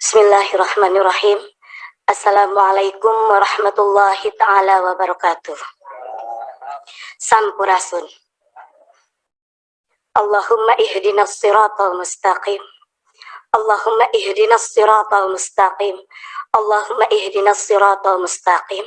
Bismillahirrahmanirrahim. Assalamualaikum warahmatullahi ta'ala wabarakatuh. Sampurasun. Allahumma ihdinas siratal mustaqim. Allahumma ihdinas siratal mustaqim. Allahumma ihdinas siratal mustaqim.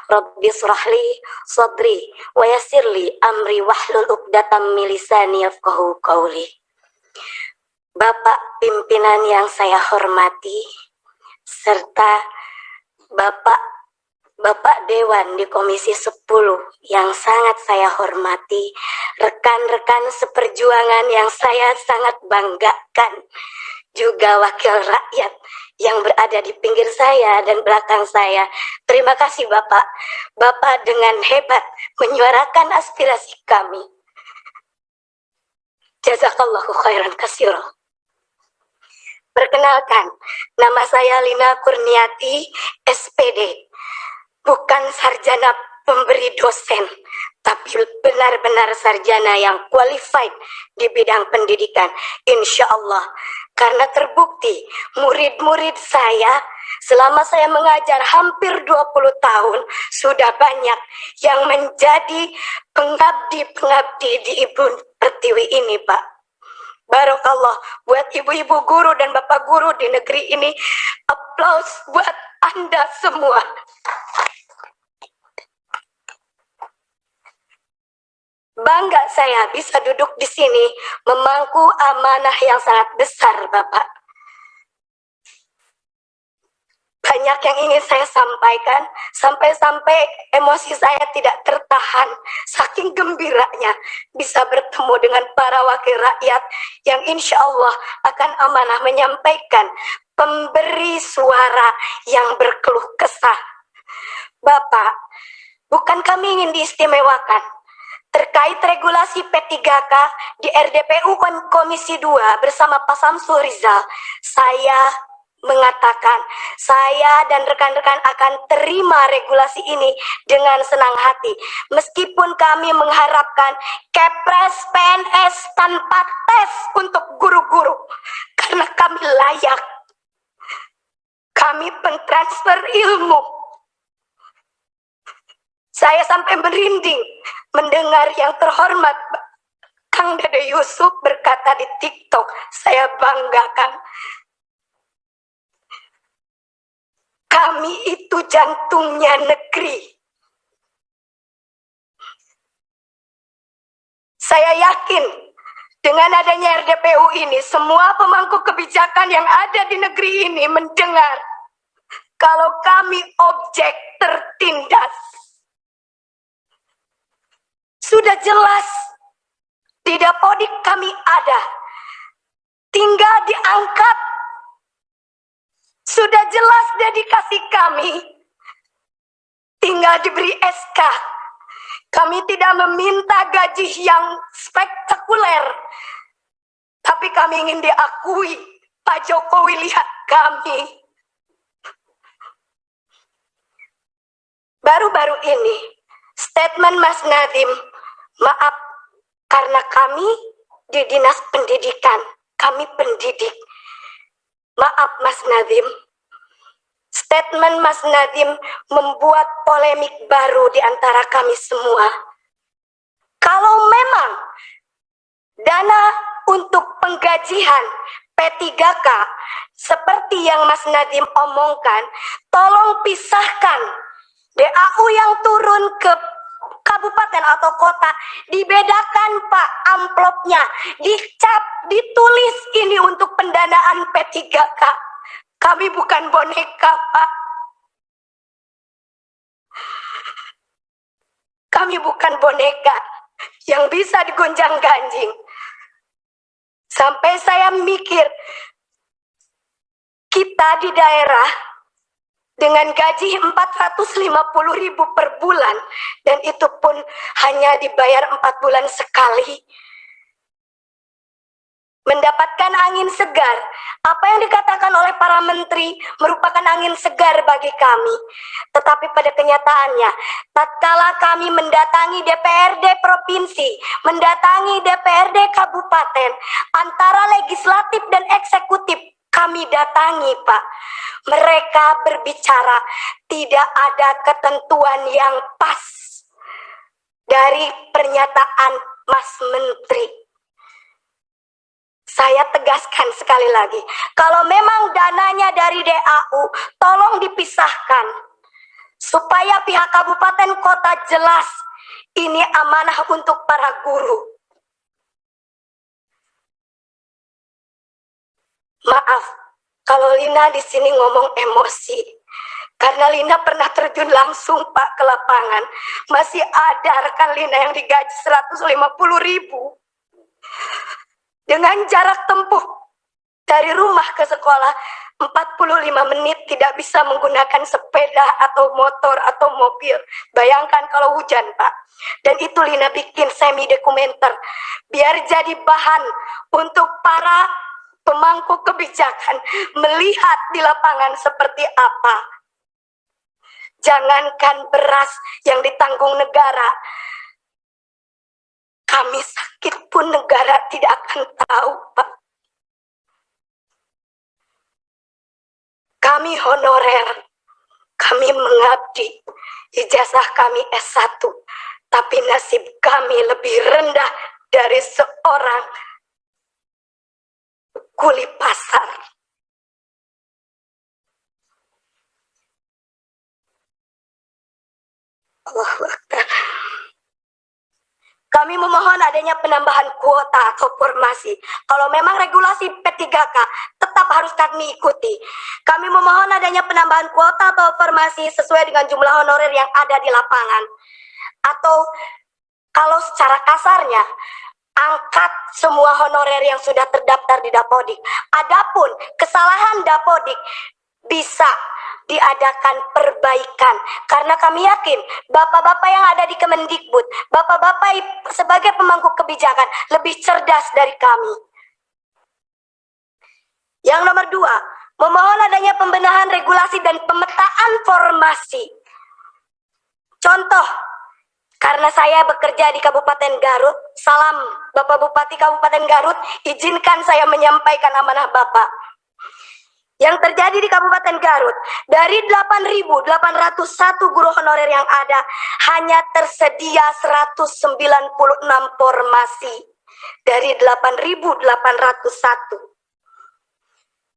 Rabbi srahli sadri wa yassirli amri wahlul 'uqdatam min lisani yafqahu qawli. Bapak pimpinan yang saya hormati, serta Bapak Dewan di Komisi 10 yang sangat saya hormati, rekan-rekan seperjuangan yang saya sangat banggakan, juga wakil rakyat yang berada di pinggir saya dan belakang saya. Terima kasih Bapak. Bapak dengan hebat menyuarakan aspirasi kami. Jazakallahu khairan katsira. Perkenalkan, nama saya Lina Kurniati, SPD. Bukan sarjana pemberi dosen, tapi benar-benar sarjana yang qualified di bidang pendidikan. Insya Allah, karena terbukti murid-murid saya selama saya mengajar hampir 20 tahun, sudah banyak yang menjadi pengabdi-pengabdi di Ibu Pertiwi ini, Pak. Barokallah buat ibu-ibu guru dan bapak guru di negeri ini. Aplaus buat Anda semua. Bangga saya bisa duduk di sini memangku amanah yang sangat besar, Bapak. Banyak yang ingin saya sampaikan, sampai-sampai emosi saya tidak tertahan, saking gembiranya bisa bertemu dengan para wakil rakyat yang insya Allah akan amanah menyampaikan pemberi suara yang berkeluh kesah. Bapak, bukan kami ingin diistimewakan. Terkait regulasi P3K di RDPU Komisi 2 bersama Pak Samsul Rizal, saya mengatakan saya dan rekan-rekan akan terima regulasi ini dengan senang hati, meskipun kami mengharapkan kepres PNS tanpa tes untuk guru-guru, karena kami layak, kami pentransfer ilmu. Saya sampai merinding mendengar yang terhormat Kang Dede Yusuf berkata di TikTok, saya banggakan. Kami itu jantungnya negeri. Saya yakin dengan adanya RDPU ini, semua pemangku kebijakan yang ada di negeri ini mendengar kalau kami objek tertindas. Sudah jelas di Dapodik kami ada, tinggal diangkat. Sudah jelas dedikasi kami, tinggal diberi SK. Kami tidak meminta gaji yang spektakuler, tapi kami ingin diakui. Pak Jokowi lihat kami. Baru-baru ini, statement Mas Nadiem, maaf karena kami di Dinas Pendidikan, kami pendidik. Maaf Mas Nadiem, statement Mas Nadiem membuat polemik baru di antara kami semua. Kalau memang dana untuk penggajian P3K seperti yang Mas Nadiem omongkan, tolong pisahkan DAU yang turun ke kabupaten atau kota, dibedakan Pak amplopnya, dicap, ditulis ini untuk pendanaan P3K. Kami bukan boneka, Pak. Kami bukan boneka yang bisa digonjang-ganjing. Sampai saya mikir, kita di daerah dengan gaji 450.000 per bulan, dan itu pun hanya dibayar 4 bulan sekali. Mendapatkan angin segar, apa yang dikatakan oleh para menteri merupakan angin segar bagi kami. Tetapi pada kenyataannya, tatkala kami mendatangi DPRD provinsi, mendatangi DPRD kabupaten, antara legislatif dan eksekutif, kami datangi, Pak. Mereka berbicara tidak ada ketentuan yang pas dari pernyataan Mas Menteri. Saya tegaskan sekali lagi, kalau memang dananya dari DAU, tolong dipisahkan supaya pihak kabupaten kota jelas ini amanah untuk para guru. Maaf kalau Lina di sini ngomong emosi, karena Lina pernah terjun langsung, Pak, ke lapangan. Masih ada rekan Lina yang digaji 150.000 dengan jarak tempuh dari rumah ke sekolah 45 menit, tidak bisa menggunakan sepeda atau motor atau mobil. Bayangkan kalau hujan, Pak. Dan itu Lina bikin semi dokumenter biar jadi bahan untuk para pemangku kebijakan melihat di lapangan seperti apa. Jangankan beras yang ditanggung negara, kami sakit pun negara tidak akan tahu, Pak. Kami honorer, kami mengabdi, ijazah kami S1, tapi nasib kami lebih rendah dari seorang kuli pasar. Allahu Akbar. Kami memohon adanya penambahan kuota atau formasi. Kalau memang regulasi P3K tetap harus kami ikuti. Kami memohon adanya penambahan kuota atau formasi sesuai dengan jumlah honorer yang ada di lapangan. Atau kalau secara kasarnya, angkat semua honorer yang sudah terdaftar di Dapodik. Adapun kesalahan Dapodik bisa diadakan perbaikan, karena kami yakin bapak-bapak yang ada di Kemendikbud, bapak-bapak sebagai pemangku kebijakan lebih cerdas dari kami. Yang nomor 2, memohon adanya pembenahan regulasi dan pemetaan formasi. Contoh, karena saya bekerja di Kabupaten Garut, salam Bapak Bupati Kabupaten Garut, izinkan saya menyampaikan amanah Bapak. Yang terjadi di Kabupaten Garut, dari 8.801 guru honorer yang ada, hanya tersedia 196 formasi dari 8.801.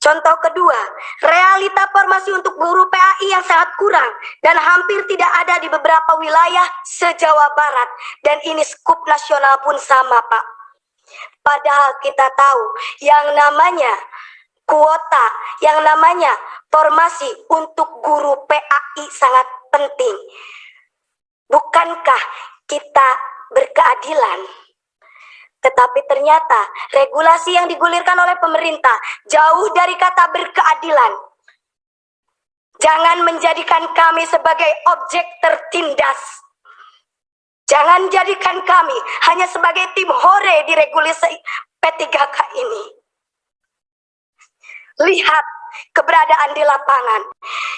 Contoh kedua, realita formasi untuk guru PAI yang sangat kurang dan hampir tidak ada di beberapa wilayah se-Jawa Barat, dan ini skup nasional pun sama, Pak. Padahal kita tahu yang namanya kuota, yang namanya formasi untuk guru PAI sangat penting. Bukankah kita berkeadilan? Tetapi ternyata regulasi yang digulirkan oleh pemerintah jauh dari kata berkeadilan. Jangan menjadikan kami sebagai objek tertindas. Jangan jadikan kami hanya sebagai tim hore di regulasi P3K ini. Lihat keberadaan di lapangan.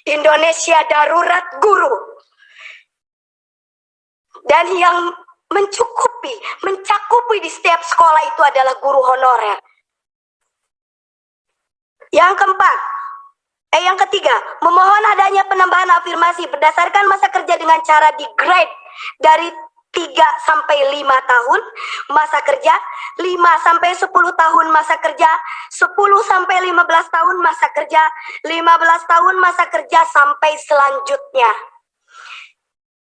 Indonesia darurat guru. Dan yang mencakupi di setiap sekolah itu adalah guru honorer. Yang ketiga, memohon adanya penambahan afirmasi berdasarkan masa kerja dengan cara di grade dari 3 sampai 5 tahun masa kerja, 5 sampai 10 tahun masa kerja, 10 sampai 15 tahun masa kerja, 15 tahun masa kerja sampai selanjutnya.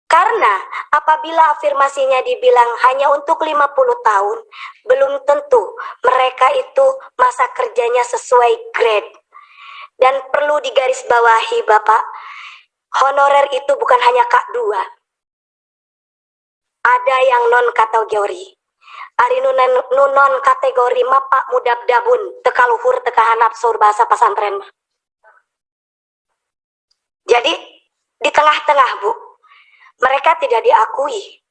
Karena apabila afirmasinya dibilang hanya untuk 50 tahun, belum tentu mereka itu masa kerjanya sesuai grade. Dan perlu digarisbawahi, Bapak, honorer itu bukan hanya K2. Ada yang non-kategori. Ari non kategori mapak mudab dabun tekaluhur tekahanap sur bahasa pesantren. Jadi di tengah-tengah, Bu, mereka tidak diakui.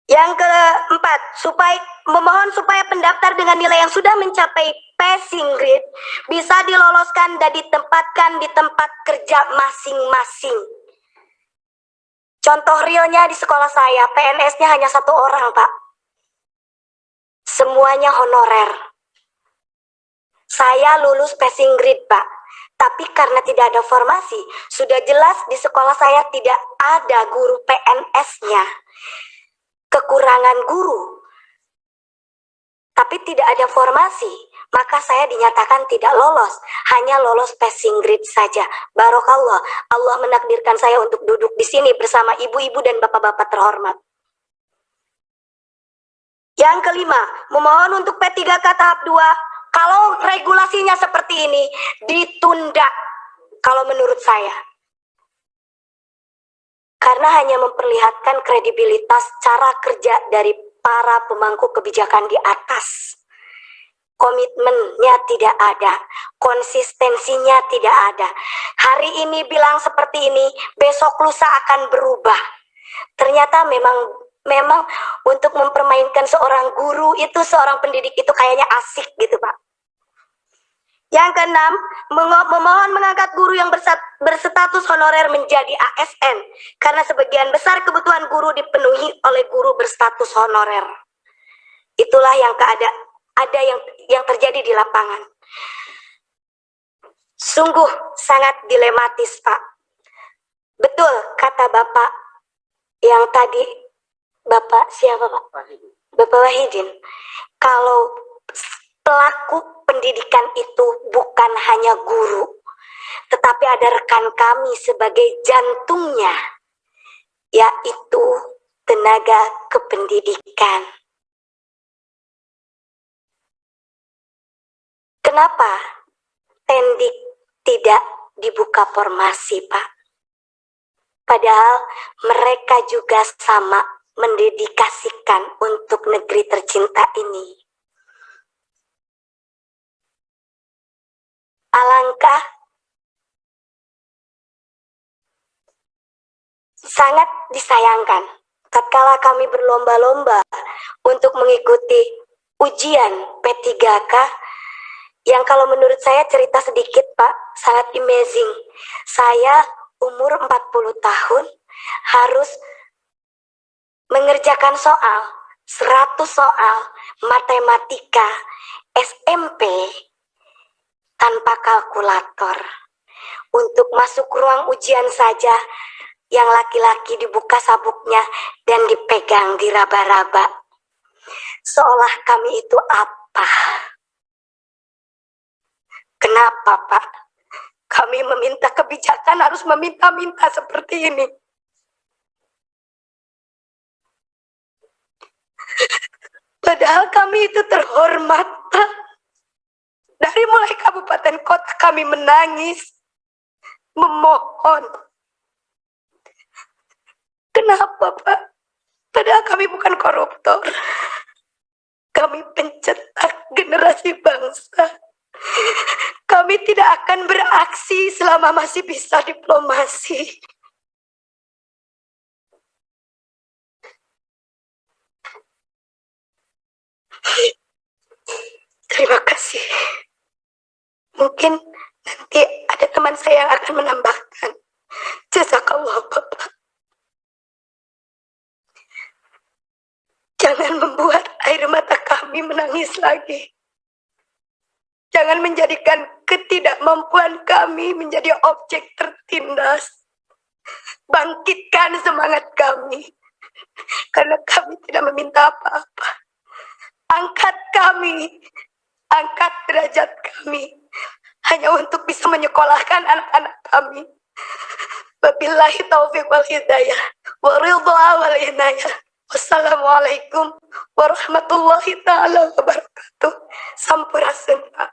Yang keempat, memohon supaya pendaftar dengan nilai yang sudah mencapai passing grade bisa diloloskan dan ditempatkan di tempat kerja masing-masing. Contoh realnya di sekolah saya, PNS-nya hanya 1 orang, Pak. semuanya honorer. Saya lulus passing grade, Pak. Tapi karena tidak ada formasi, sudah jelas di sekolah saya tidak ada guru PNS-nya. Kekurangan guru, tapi tidak ada formasi, maka saya dinyatakan tidak lolos, hanya lolos passing grade saja. Barokallah, Allah menakdirkan saya untuk duduk di sini bersama ibu-ibu dan bapak-bapak terhormat. Yang kelima, memohon untuk P3K tahap 2, kalau regulasinya seperti ini, ditunda kalau menurut saya. Karena hanya memperlihatkan kredibilitas cara kerja dari para pemangku kebijakan di atas. Komitmennya tidak ada, konsistensinya tidak ada. Hari ini bilang seperti ini, besok lusa akan berubah. Ternyata memang untuk mempermainkan seorang guru itu, seorang pendidik itu kayaknya asik gitu, Pak. Yang keenam, memohon mengangkat guru yang berstatus honorer menjadi ASN, karena sebagian besar kebutuhan guru dipenuhi oleh guru berstatus honorer. Itulah yang ada yang terjadi di lapangan. Sungguh sangat dilematis, Pak. Betul kata Bapak yang tadi, Bapak siapa, Pak? Bapak Wahidin. Kalau pelaku pendidikan itu bukan hanya guru, tetapi ada rekan kami sebagai jantungnya, yaitu tenaga kependidikan. Kenapa Tendik tidak dibuka formasi, Pak? Padahal mereka juga sama mendedikasikan untuk negeri tercinta ini. Alangkah sangat disayangkan tatkala kami berlomba-lomba untuk mengikuti ujian P3K yang kalau menurut saya, cerita sedikit Pak, sangat amazing. Saya umur 40 tahun harus mengerjakan soal 100 soal matematika SMP tanpa kalkulator. Untuk masuk ruang ujian saja, yang laki-laki dibuka sabuknya dan dipegang diraba-raba. Seolah kami itu apa? Kenapa, Pak? Kami meminta kebijakan harus meminta-minta seperti ini. Padahal kami itu terhormat, Pak. Dari mulai kabupaten kota kami menangis, memohon. Kenapa, Pak? Padahal kami bukan koruptor. Kami pencetak generasi bangsa. Kami tidak akan beraksi selama masih bisa diplomasi. Terima kasih. Mungkin nanti ada teman saya yang akan menambahkan. Jazakallah, Bapak. Jangan membuat air mata kami menangis lagi. Jangan menjadikan ketidakmampuan kami menjadi objek tertindas. Bangkitkan semangat kami. Karena kami tidak meminta apa-apa. Angkat kami. Angkat derajat kami. Hanya untuk bisa menyekolahkan anak-anak kami. Wabillahi taufiq wal hidayah. Wa ridha wal inayah. Wassalamualaikum warahmatullahi ta'ala wabarakatuh. Sampurasun, Pak.